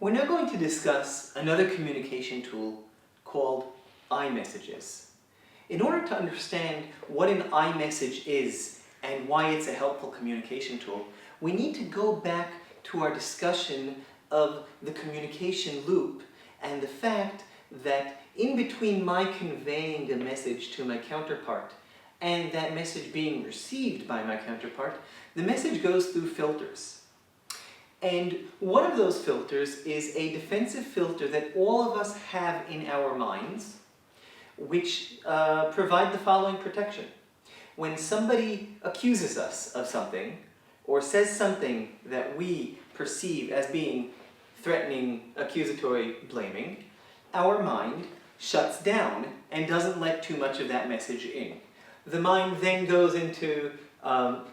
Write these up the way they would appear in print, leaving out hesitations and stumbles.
We're now going to discuss another communication tool called iMessages. In order to understand what an iMessage is and why it's a helpful communication tool, we need to go back to our discussion of the communication loop and the fact that in between my conveying a message to my counterpart and that message being received by my counterpart, the message goes through filters. And one of those filters is a defensive filter that all of us have in our minds, which provide the following protection. When somebody accuses us of something, or says something that we perceive as being threatening, accusatory, blaming, our mind shuts down and doesn't let too much of that message in. The mind then goes into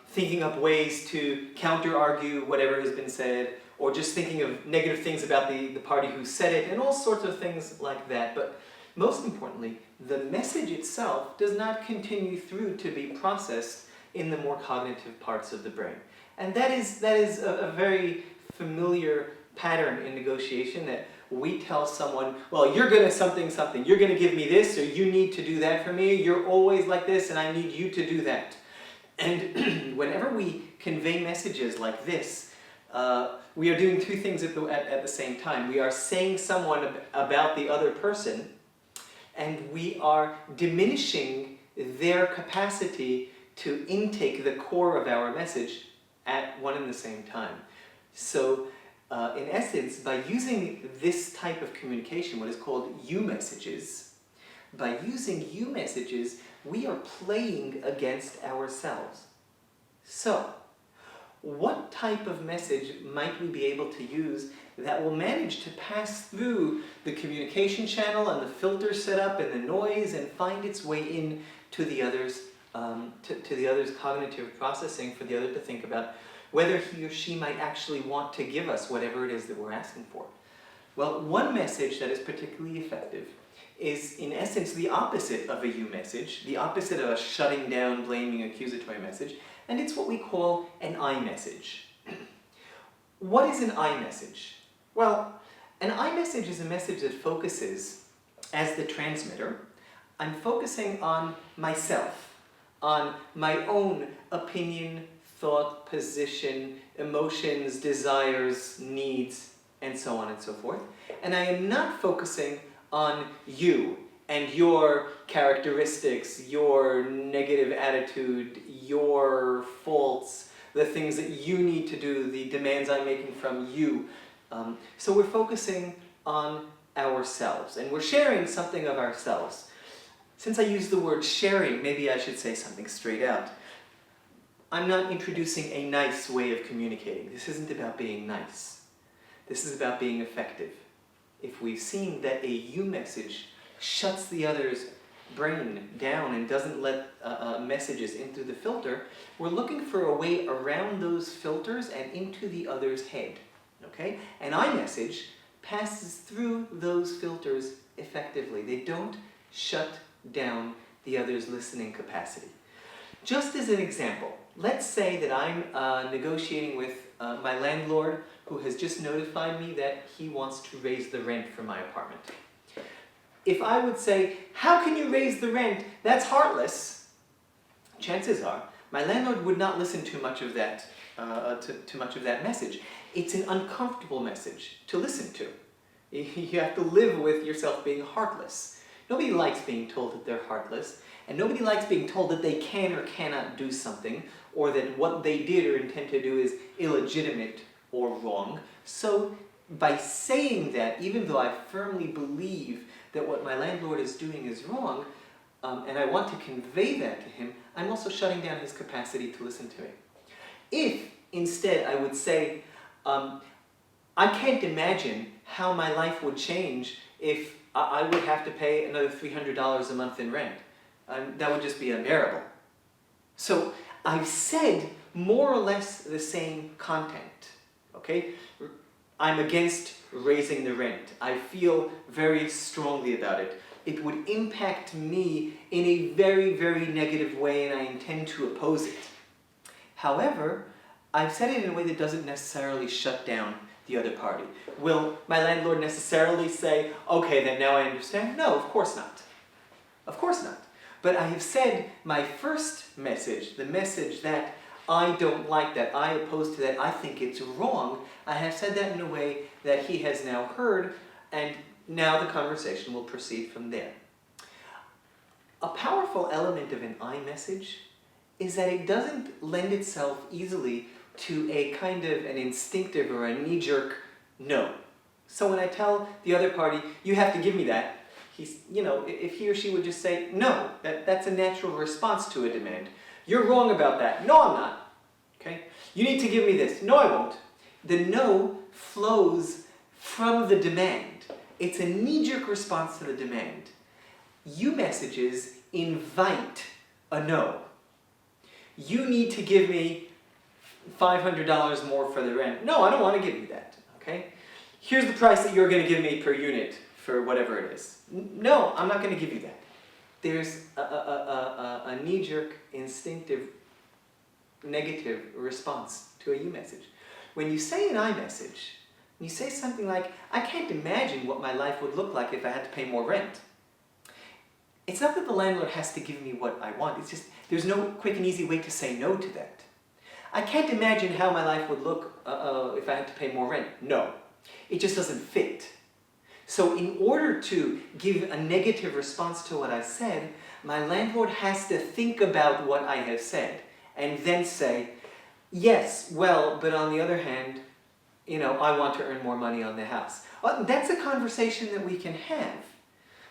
thinking up ways to counter-argue whatever has been said, or just thinking of negative things about the party who said it, and all sorts of things like that. But most importantly, the message itself does not continue through to be processed in the more cognitive parts of the brain. And that is a very familiar pattern in negotiation, that we tell someone, well, you're going to something, you're going to give me this, or you need to do that for me, you're always like this, and I need you to do that. And whenever we convey messages like this, we are doing two things at the same time. We are saying someone about the other person, and we are diminishing their capacity to intake the core of our message at one and the same time. So, in essence, by using this type of communication, what is called iMessages, by using iMessages, we are playing against ourselves. So, what type of message might we be able to use that will manage to pass through the communication channel and the filter setup and the noise and find its way in to the other's to the other's cognitive processing, for the other to think about whether he or she might actually want to give us whatever it is that we're asking for? Well, one message that is particularly effective is, in essence, the opposite of a iMessage, the opposite of a shutting down, blaming, accusatory message, and it's what we call an iMessage. What is an iMessage? Well, an iMessage is a message that focuses, as the transmitter, I'm focusing on myself, on my own opinion, thought, position, emotions, desires, needs, and so on and so forth. And I am not focusing on you and your characteristics, your negative attitude, your faults, the things that you need to do, the demands I'm making from you. So we're focusing on ourselves, and we're sharing something of ourselves. Since I use the word sharing, maybe I should say something straight out. I'm not introducing a nice way of communicating. This isn't about being nice. This is about being effective. If we've seen that a iMessage shuts the other's brain down and doesn't let messages in through the filter, we're looking for a way around those filters and into the other's head. Okay? An iMessage passes through those filters effectively. They don't shut down the other's listening capacity. Just as an example, let's say that I'm negotiating with my landlord, who has just notified me that he wants to raise the rent for my apartment. If I would say, how can you raise the rent? That's heartless. Chances are, my landlord would not listen to much of that, message. It's an uncomfortable message to listen to. You have to live with yourself being heartless. Nobody likes being told that they're heartless, and nobody likes being told that they can or cannot do something, or that what they did or intend to do is illegitimate or wrong. So by saying that, even though I firmly believe that what my landlord is doing is wrong, and I want to convey that to him, I'm also shutting down his capacity to listen to me. If instead I would say, I can't imagine how my life would change if I would have to pay another $300 a month in rent. That would just be unbearable. So I've said more or less the same content. Okay? I'm against raising the rent. I feel very strongly about it. It would impact me in a very, very negative way, and I intend to oppose it. However, I've said it in a way that doesn't necessarily shut down the other party. Will my landlord necessarily say, okay, then now I understand? No, of course not. Of course not. But I have said my first message, the message that I don't like, that I oppose to, that I think it's wrong, I have said that in a way that he has now heard, and now the conversation will proceed from there. A powerful element of an iMessage is that it doesn't lend itself easily to a kind of an instinctive or a knee-jerk no. So when I tell the other party, you have to give me that, if he or she would just say, no, that's a natural response to a demand. You're wrong about that. No, I'm not. Okay? You need to give me this. No, I won't. The no flows from the demand. It's a knee-jerk response to the demand. You messages invite a no. You need to give me $500 more for the rent. No, I don't want to give you that. Okay? Here's the price that you're going to give me per unit for whatever it is. No, I'm not going to give you that. There's a knee-jerk, instinctive, negative response to a you message. When you say an iMessage, you say something like, I can't imagine what my life would look like if I had to pay more rent. It's not that the landlord has to give me what I want. It's just, there's no quick and easy way to say no to that. I can't imagine how my life would look if I had to pay more rent. No. It just doesn't fit. So in order to give a negative response to what I said, my landlord has to think about what I have said and then say, yes, well, but on the other hand, I want to earn more money on the house. That's a conversation that we can have.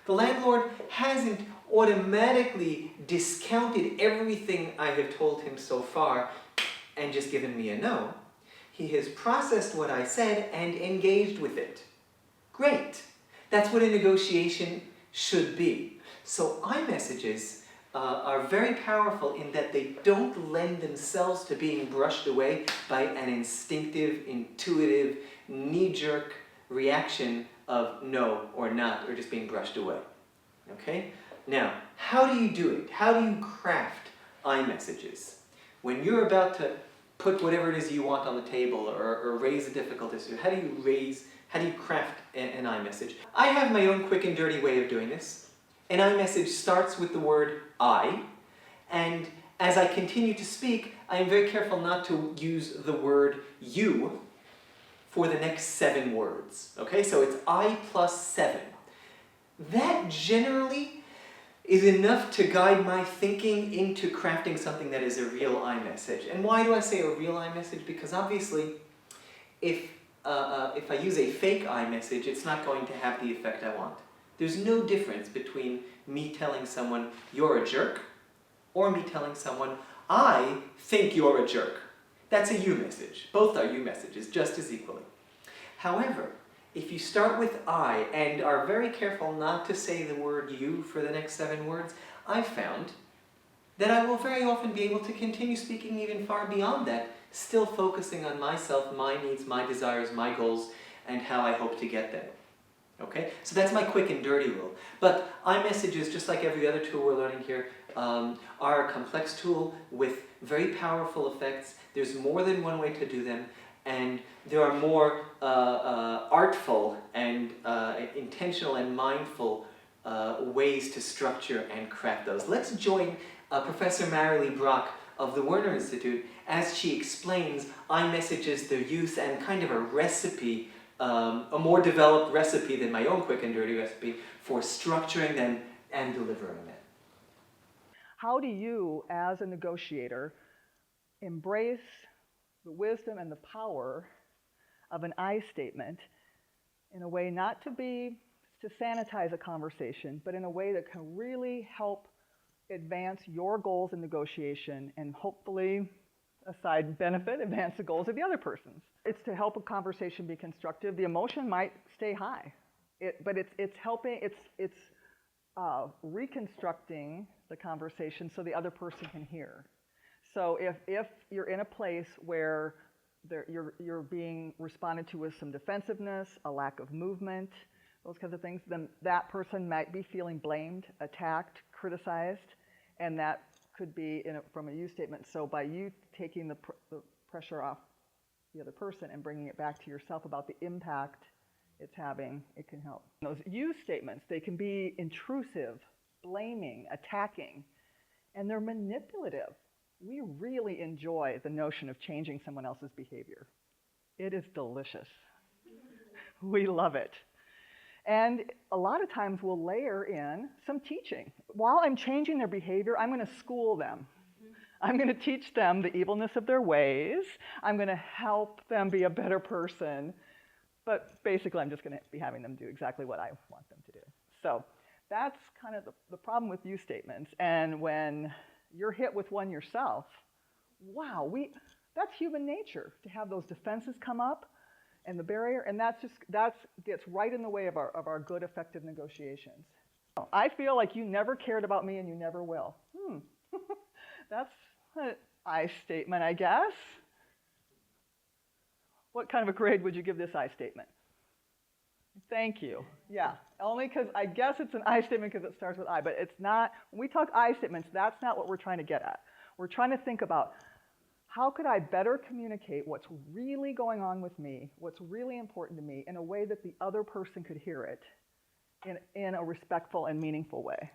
The landlord hasn't automatically discounted everything I have told him so far and just given me a no. He has processed what I said and engaged with it. Great. That's what a negotiation should be. So iMessages are very powerful in that they don't lend themselves to being brushed away by an instinctive, intuitive, knee-jerk reaction of no or not, or just being brushed away. Okay? Now, how do you do it? How do you craft iMessages? When you're about to put whatever it is you want on the table or raise a difficult issue, how do you craft an iMessage? I have my own quick and dirty way of doing this. An iMessage starts with the word I, and as I continue to speak, I am very careful not to use the word you for the next 7 words. Okay, so it's I plus 7. That generally is enough to guide my thinking into crafting something that is a real iMessage. And why do I say a real iMessage? Because obviously, if I use a fake iMessage, it's not going to have the effect I want. There's no difference between me telling someone, you're a jerk, or me telling someone, I think you're a jerk. That's a you message. Both are you messages, just as equally. However, if you start with I and are very careful not to say the word you for the next 7 words, I've found that I will very often be able to continue speaking even far beyond that, still focusing on myself, my needs, my desires, my goals, and how I hope to get them. Okay? So that's my quick and dirty rule. But iMessages, just like every other tool we're learning here, are a complex tool with very powerful effects. There's more than one way to do them, and there are more artful and intentional and mindful ways to structure and craft those. Let's join Professor Marilee Brock of the Werner Institute as she explains iMessages, their use, and kind of a recipe, a more developed recipe than my own quick and dirty recipe for structuring them and delivering them. How do you, as a negotiator, embrace the wisdom and the power of an I statement in a way not to sanitize a conversation, but in a way that can really help advance your goals in negotiation and hopefully, a side benefit, advance the goals of the other person's. It's to help a conversation be constructive. The emotion might stay high, but it's helping, it's reconstructing the conversation so the other person can hear. So if you're in a place where you're being responded to with some defensiveness, a lack of movement, those kinds of things, then that person might be feeling blamed, attacked, criticized, and that could be from a you statement. So by you taking the pressure off the other person and bringing it back to yourself about the impact it's having, it can help. Those you statements, they can be intrusive, blaming, attacking, and they're manipulative. We really enjoy the notion of changing someone else's behavior. It is delicious. We love it. And a lot of times we'll layer in some teaching. While I'm changing their behavior, I'm going to school them. I'm going to teach them the evilness of their ways. I'm going to help them be a better person. But basically, I'm just going to be having them do exactly what I want them to do. So that's kind of the problem with you statements. And when you're hit with one yourself, wow, that's human nature, to have those defenses come up and the barrier, and that gets right in the way of our good, effective negotiations. I feel like you never cared about me and you never will. That's an I statement, I guess. What kind of a grade would you give this I statement? Thank you. Yeah, only because I guess it's an I statement because it starts with I, but it's not. When we talk I statements, that's not what we're trying to get at. We're trying to think about, how could I better communicate what's really going on with me, what's really important to me, in a way that the other person could hear it in a respectful and meaningful way.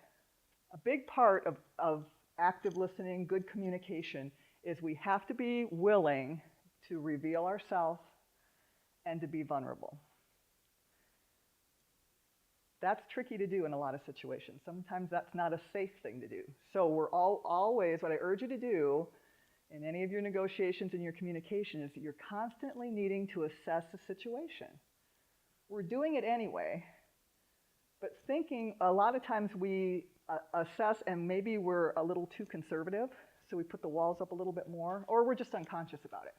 A big part of active listening, good communication, is we have to be willing to reveal ourselves and to be vulnerable. That's tricky to do in a lot of situations. Sometimes that's not a safe thing to do. So we're always, what I urge you to do in any of your negotiations and your communication is that you're constantly needing to assess the situation. We're doing it anyway, but thinking, a lot of times we assess and maybe we're a little too conservative, so we put the walls up a little bit more, or we're just unconscious about it.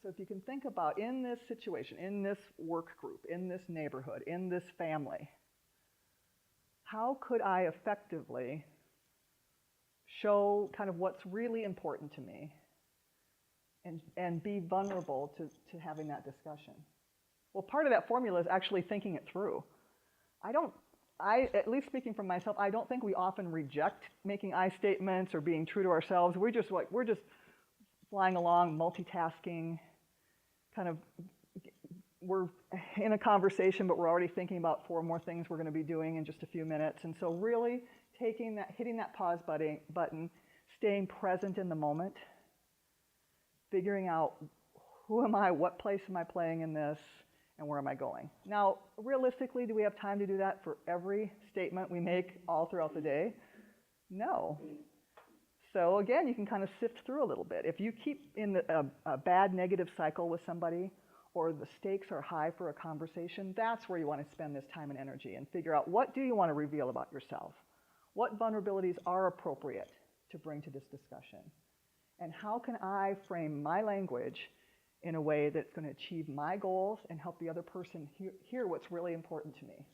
So if you can think about, in this situation, in this work group, in this neighborhood, in this family, how could I effectively show kind of what's really important to me and be vulnerable to having that discussion? Well, part of that formula is actually thinking it through. At least speaking from myself, I don't think we often reject making I statements or being true to ourselves. We're just flying along, multitasking, kind of, we're in a conversation, but we're already thinking about 4 more things we're going to be doing in just a few minutes. And so really hitting that pause button, staying present in the moment, figuring out, who am I, what place am I playing in this, and where am I going? Now, realistically, do we have time to do that for every statement we make all throughout the day? No. So again, you can kind of sift through a little bit. If you keep in a bad negative cycle with somebody, or the stakes are high for a conversation, that's where you want to spend this time and energy and figure out, what do you want to reveal about yourself? What vulnerabilities are appropriate to bring to this discussion? And how can I frame my language in a way that's going to achieve my goals and help the other person hear what's really important to me?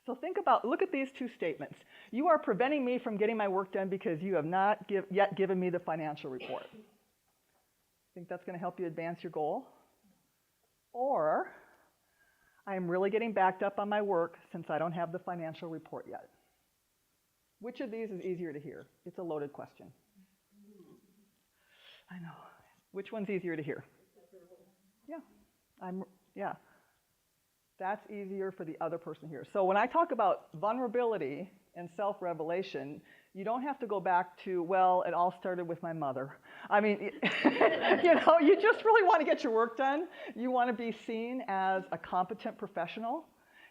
So look at these 2 statements. You are preventing me from getting my work done because you have not yet given me the financial report. Think that's going to help you advance your goal? Or, I am really getting backed up on my work since I don't have the financial report yet. Which of these is easier to hear? It's a loaded question. I know. Which one's easier to hear? Yeah. That's easier for the other person to hear. So when I talk about vulnerability and self-revelation, you don't have to go back to, well, it all started with my mother. I mean, you just really want to get your work done. You want to be seen as a competent professional.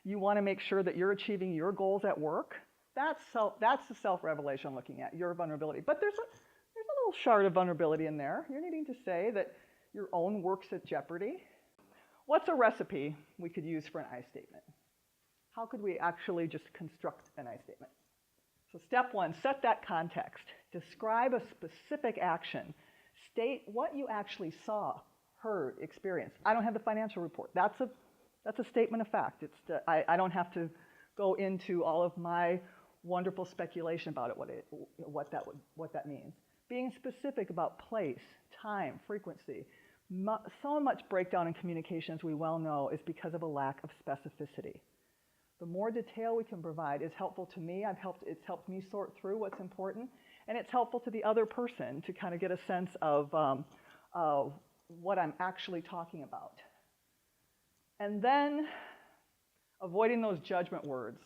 You want to make sure that you're achieving your goals at work. That's the self-revelation I'm looking at, your vulnerability. But there's a little shard of vulnerability in there. You're needing to say that your own work's at jeopardy. What's a recipe we could use for an I statement? How could we actually just construct an I statement? So step 1, set that context. Describe a specific action. State what you actually saw, heard, experienced. I don't have the financial report. That's a statement of fact. I don't have to go into all of my wonderful speculation about it, what that means. Being specific about place, time, frequency. So much breakdown in communication, as we well know, is because of a lack of specificity. The more detail we can provide is helpful to me. It's helped me sort through what's important, And it's helpful to the other person to kind of get a sense of what I'm actually talking about. And then avoiding those judgment words.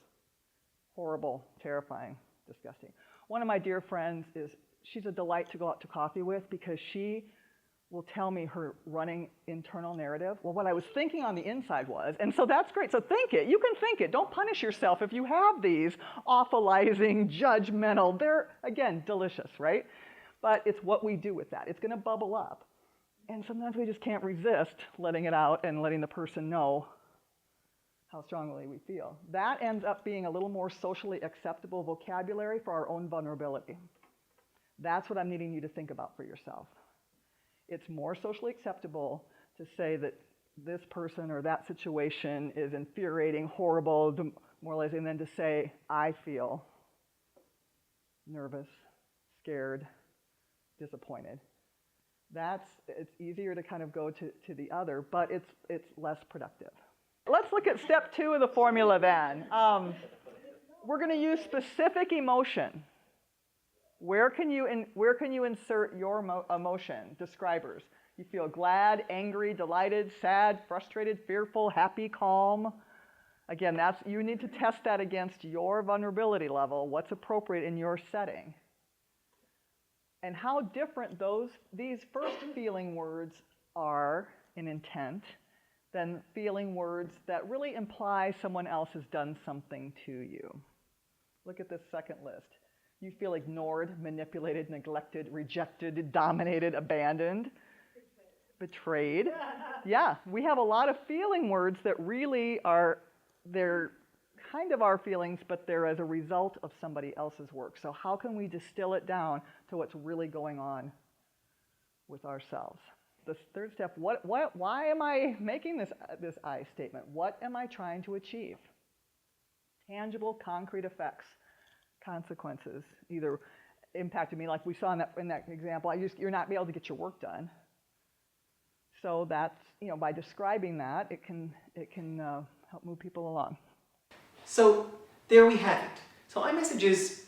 Horrible, terrifying, disgusting. One of my dear friends she's a delight to go out to coffee with because she will tell me her running internal narrative. Well, what I was thinking on the inside was, and so that's great. So think it. You can think it. Don't punish yourself if you have these awfulizing, judgmental. They're, again, delicious, right? But it's what we do with that. It's going to bubble up. And sometimes we just can't resist letting it out and letting the person know how strongly we feel. That ends up being a little more socially acceptable vocabulary for our own vulnerability. That's what I'm needing you to think about for yourself. It's more socially acceptable to say that this person or that situation is infuriating, horrible, demoralizing, than to say, I feel nervous, scared, disappointed. It's easier to kind of go to the other, but it's less productive. Let's look at step 2 of the formula then. We're going to use specific emotion. Where can you insert your emotion? Describers. You feel glad, angry, delighted, sad, frustrated, fearful, happy, calm. Again, you need to test that against your vulnerability level, what's appropriate in your setting. And how different these first feeling words are in intent than feeling words that really imply someone else has done something to you. Look at this second list. You feel ignored, manipulated, neglected, rejected, dominated, abandoned, betrayed. Yeah, we have a lot of feeling words that really they're kind of our feelings, but they're as a result of somebody else's work. So how can we distill it down to what's really going on with ourselves? The third step, why am I making this I statement? What am I trying to achieve? Tangible, concrete effects. Consequences either impacted me, like we saw in that example. You're not able to get your work done. So that's, by describing that, it can help move people along. So there we have it. So iMessages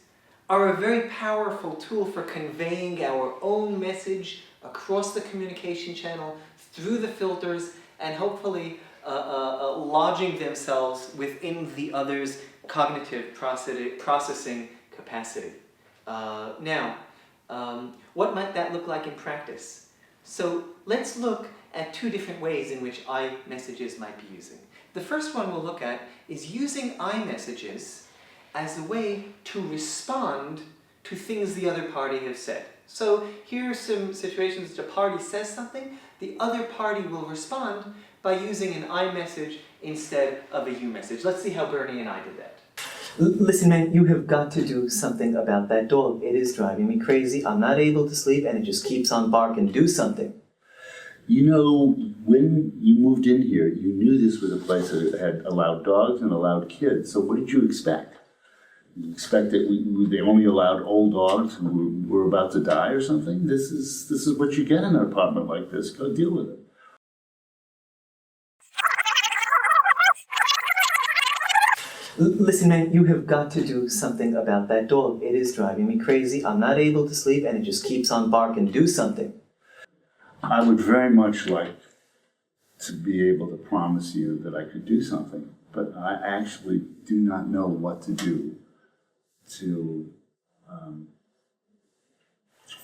are a very powerful tool for conveying our own message across the communication channel, through the filters, and hopefully lodging themselves within the other's cognitive processing capacity. Now, what might that look like in practice? So let's look at 2 different ways in which iMessages might be using. The first one we'll look at is using iMessages as a way to respond to things the other party has said. So here are some situations the party says something, the other party will respond by using an iMessage instead of a you message. Let's see how Bernie and I did that. Listen, man, you have got to do something about that dog. It is driving me crazy. I'm not able to sleep and it just keeps on barking. Do something. When you moved in here, you knew this was a place that had allowed dogs and allowed kids. So what did you expect? You expect that they only allowed old dogs who were about to die or something? This is what you get in an apartment like this. Go deal with it. Listen, man, you have got to do something about that dog. It is driving me crazy. I'm not able to sleep and it just keeps on barking. Do something. I would very much like to be able to promise you that I could do something, but I actually do not know what to do to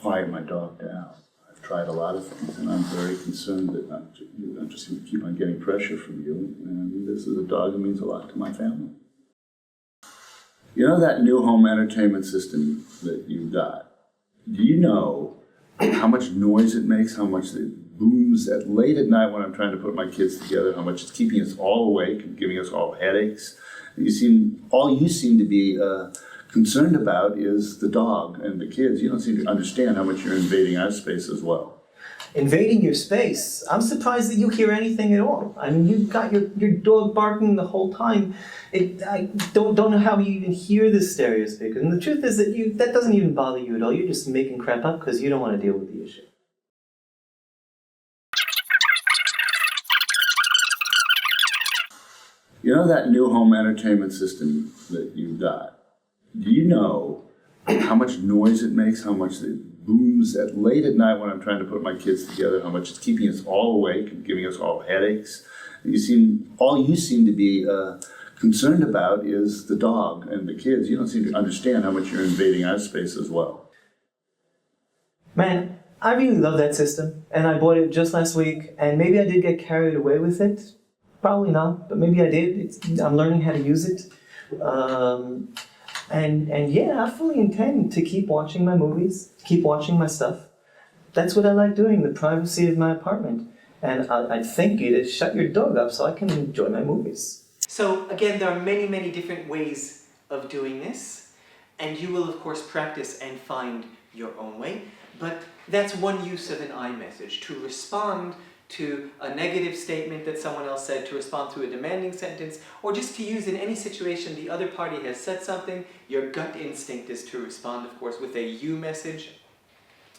quiet my dog down. I've tried a lot of things, and I'm very concerned that I'm just going to keep on getting pressure from you, and this is a dog that means a lot to my family. You know that new home entertainment system that you've got? Do you know how much noise it makes, how much it booms late at night when I'm trying to put my kids together, how much it's keeping us all awake and giving us all headaches? All you seem to be concerned about is the dog and the kids. You don't seem to understand how much you're invading our space as well. Invading your space? I'm surprised that you hear anything at all. I mean, you've got your dog barking the whole time. I don't know how you even hear the stereo speaker. And the truth is that doesn't even bother you at all. You're just making crap up because you don't want to deal with the issue. You know that new home entertainment system that you've got? Do you know how much noise it makes, how much it booms late at night when I'm trying to put my kids together, how much it's keeping us all awake and giving us all headaches. All you seem to be concerned about is the dog and the kids. You don't seem to understand how much you're invading our space as well. Man, I really love that system, and I bought it just last week, and maybe I did get carried away with it. Probably not, but maybe I did. I'm learning how to use it. And yeah, I fully intend to keep watching my movies, keep watching my stuff. That's what I like doing, the privacy of my apartment. And I'd thank you to shut your dog up so I can enjoy my movies. So again, there are many, many different ways of doing this, and you will of course practice and find your own way, but that's one use of an iMessage, to respond to a negative statement that someone else said, to respond to a demanding sentence, or just to use in any situation the other party has said something. Your gut instinct is to respond, of course, with a you message,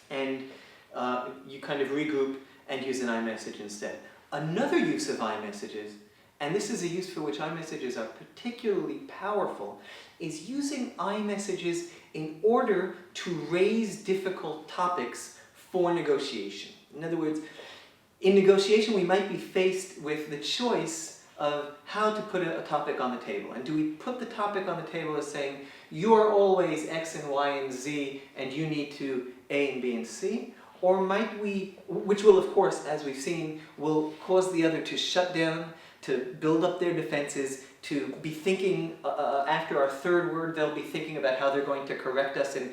and you kind of regroup and use an iMessage instead. Another use of iMessages, and this is a use for which iMessages are particularly powerful, is using iMessages in order to raise difficult topics for negotiation. In other words, in negotiation we might be faced with the choice of how to put a topic on the table. And do we put the topic on the table as saying, you're always X and Y and Z and you need to A and B and C? Or might we, which will of course, as we've seen, will cause the other to shut down, to build up their defenses, to be thinking, after our third word, they'll be thinking about how they're going to correct us and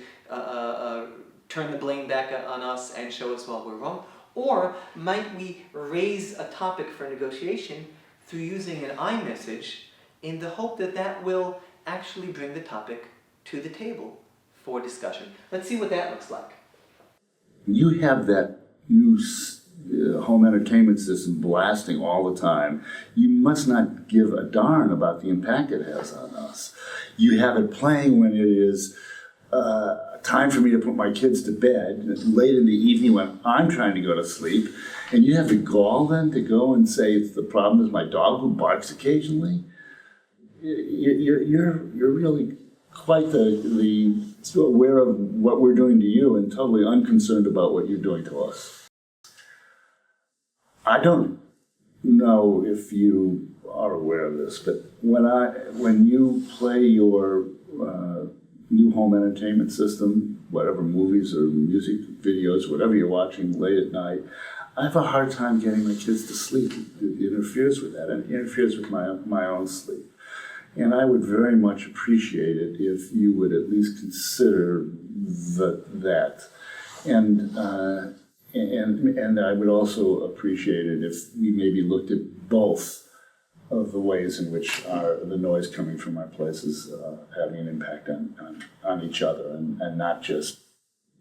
turn the blame back on us and show us while we're wrong? Or might we raise a topic for negotiation through using an iMessage in the hope that that will actually bring the topic to the table for discussion? Let's see what that looks like. You have that new home entertainment system blasting all the time. You must not give a darn about the impact it has on us. You have it playing when it is time for me to put my kids to bed, late in the evening when I'm trying to go to sleep, and you have the gall then to go and say the problem is my dog who barks occasionally. You're really quite the aware of what we're doing to you and totally unconcerned about what you're doing to us. I don't know if you are aware of this, but when you play your new home entertainment system, whatever movies or music videos, whatever you're watching late at night, I have a hard time getting my kids to sleep. It interferes with that, and it interferes with my own sleep. And I would very much appreciate it if you would at least consider that. And I would also appreciate it if we maybe looked at both of the ways in which the noise coming from our place is having an impact on each other, and not just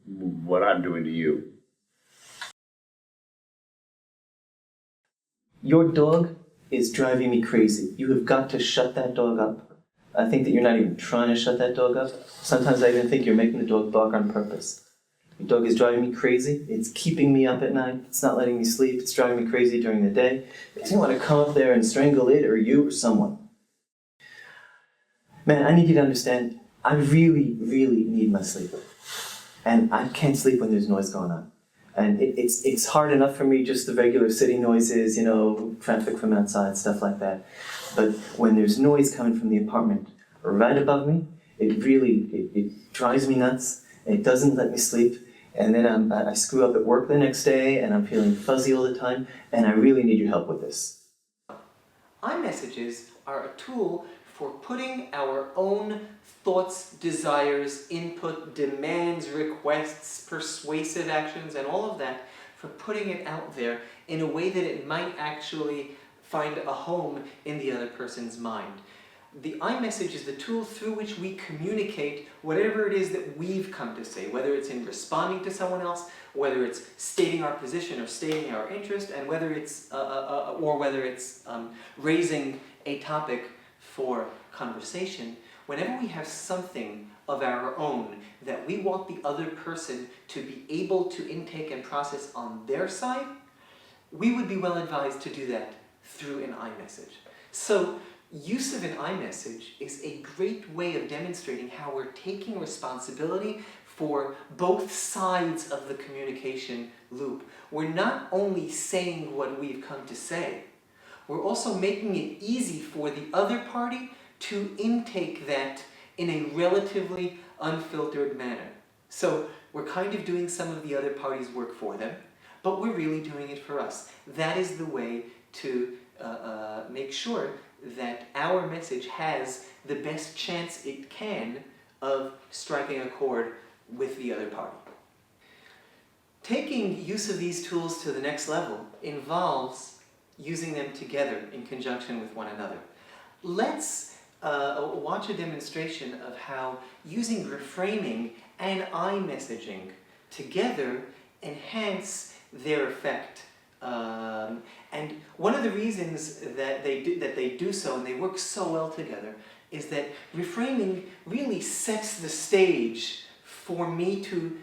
what I'm doing to you. Your dog is driving me crazy. You have got to shut that dog up. I think that you're not even trying to shut that dog up. Sometimes I even think you're making the dog bark on purpose. Your dog is driving me crazy. It's keeping me up at night. It's not letting me sleep. It's driving me crazy during the day. It doesn't want to come up there and strangle it or you or someone. Man, I need you to understand, I really, really need my sleep. And I can't sleep when there's noise going on. And it's hard enough for me, just the regular city noises, traffic from outside, stuff like that. But when there's noise coming from the apartment right above me, it drives me nuts. It doesn't let me sleep. And then I screw up at work the next day, and I'm feeling fuzzy all the time, and I really need your help with this. iMessages are a tool for putting our own thoughts, desires, input, demands, requests, persuasive actions, and all of that, for putting it out there in a way that it might actually find a home in the other person's mind. The iMessage is the tool through which we communicate whatever it is that we've come to say, whether it's in responding to someone else, whether it's stating our position or stating our interest, and whether it's raising a topic for conversation. Whenever we have something of our own that we want the other person to be able to intake and process on their side, we would be well advised to do that through an iMessage. So use of an iMessage is a great way of demonstrating how we're taking responsibility for both sides of the communication loop. We're not only saying what we've come to say, we're also making it easy for the other party to intake that in a relatively unfiltered manner. So we're kind of doing some of the other party's work for them, but we're really doing it for us. That is the way to make sure that our message has the best chance it can of striking a chord with the other party. Taking use of these tools to the next level involves using them together in conjunction with one another. Let's watch a demonstration of how using reframing and iMessaging together enhance their effect. And one of the reasons that they do so and they work so well together is that reframing really sets the stage for me to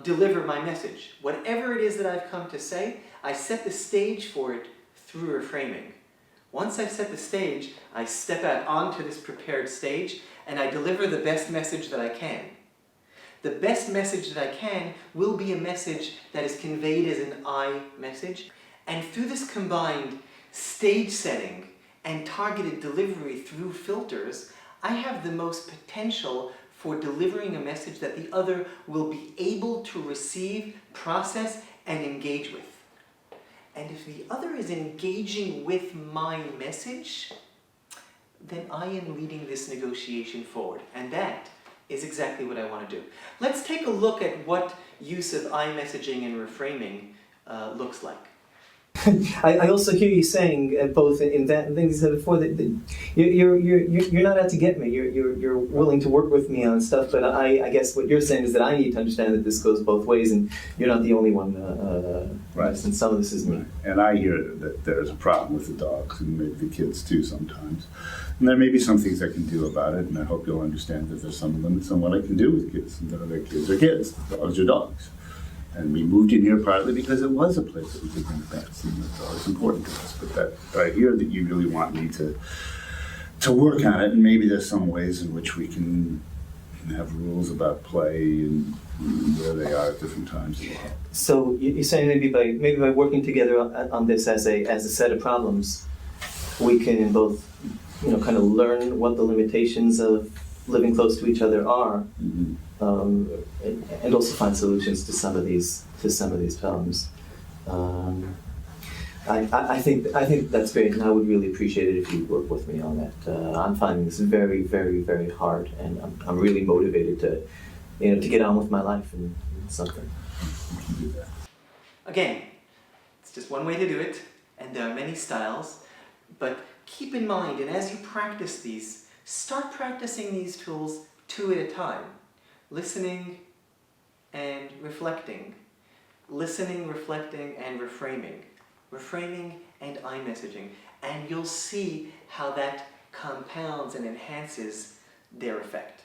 deliver my message. Whatever it is that I've come to say, I set the stage for it through reframing. Once I've set the stage, I step out onto this prepared stage and I deliver the best message that I can. The best message that I can will be a message that is conveyed as an I message. And through this combined stage setting and targeted delivery through filters, I have the most potential for delivering a message that the other will be able to receive, process, and engage with. And if the other is engaging with my message, then I am leading this negotiation forward. And that is exactly what I want to do. Let's take a look at what use of iMessaging and reframing looks like. I also hear you saying both in that and things you said before that you're not out to get me. You're willing to work with me on stuff, but I guess what you're saying is that I need to understand that this goes both ways, and you're not the only one. Right. And some of this is me. And I hear that there's a problem with the dogs, and maybe the kids too sometimes. And there may be some things I can do about it, and I hope you'll understand that there's some limits on what I can do with kids, and that other kids are kids, dogs are dogs. And we moved in here partly because it was a place that we could bring pets, and that's always important to us. But I hear that you really want me to work on it, and maybe there's some ways in which we can have rules about play and where they are at different times. So you're saying maybe by working together on this as a set of problems, we can both kind of learn what the limitations of living close to each other are. Mm-hmm. And also find solutions to some of these problems. I think that's great, and I would really appreciate it if you'd work with me on that. I'm finding this very, very, very hard, and I'm really motivated to get on with my life and something. Again, it's just one way to do it, and there are many styles, but keep in mind, and as you practice these, start practicing these tools 2 at a time. Listening and reflecting. Listening, reflecting, and reframing. Reframing and iMessaging. And you'll see how that compounds and enhances their effect.